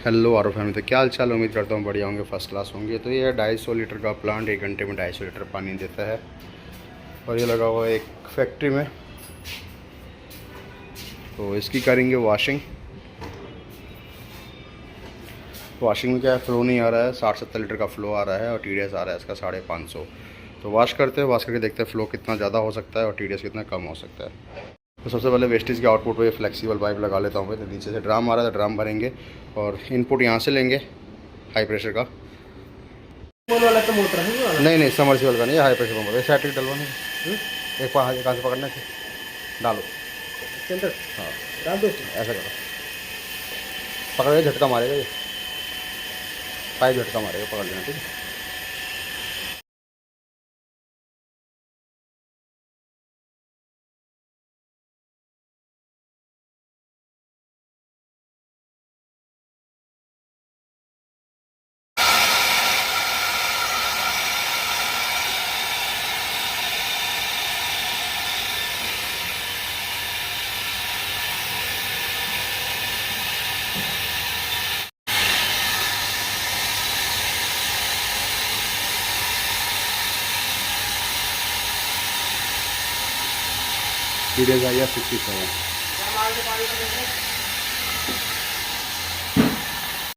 Hello आरो family, तो क्या हाल चाल। उम्मीद करता हूँ बढ़िया होंगे, फर्स्ट क्लास होंगे। तो ये है 250 लीटर का प्लांट, 1 घंटे में 250 लीटर पानी देता है। और ये लगा हुआ है एक फैक्ट्री में। तो इसकी करेंगे वॉशिंग। वॉशिंग में क्या है, फ्लो नहीं आ रहा है, 60-70 लीटर का फ्लो आ रहा है और TDS आ रहा है इसका 550। तो वॉश करते हैं, वॉश करके देखते हैं फ्लो कितना ज़्यादा हो सकता है और TDS कितना कम हो सकता है। तो सबसे पहले वेस्टेज के आउटपुट पे फ्लेक्सिबल पाइप लगा लेता हूँ। तो नीचे से ड्राम आ रहा है, तो ड्राम भरेंगे और इनपुट यहाँ से लेंगे हाई प्रेशर का। वाला तो मोटर है वाला। नहीं नहीं, समर्सिबल का नहीं है, हाई प्रेशर पंप है। सैटिक डलवाने एक हाथ से पकड़ना है, डालो। इसके अंदर हाँ, डाल दो। ऐसा करो, पकड़ के झटका मारेगा ये, पाइप झटका मारेगा, पकड़ लेना, ठीक है। TDS आ गया 67।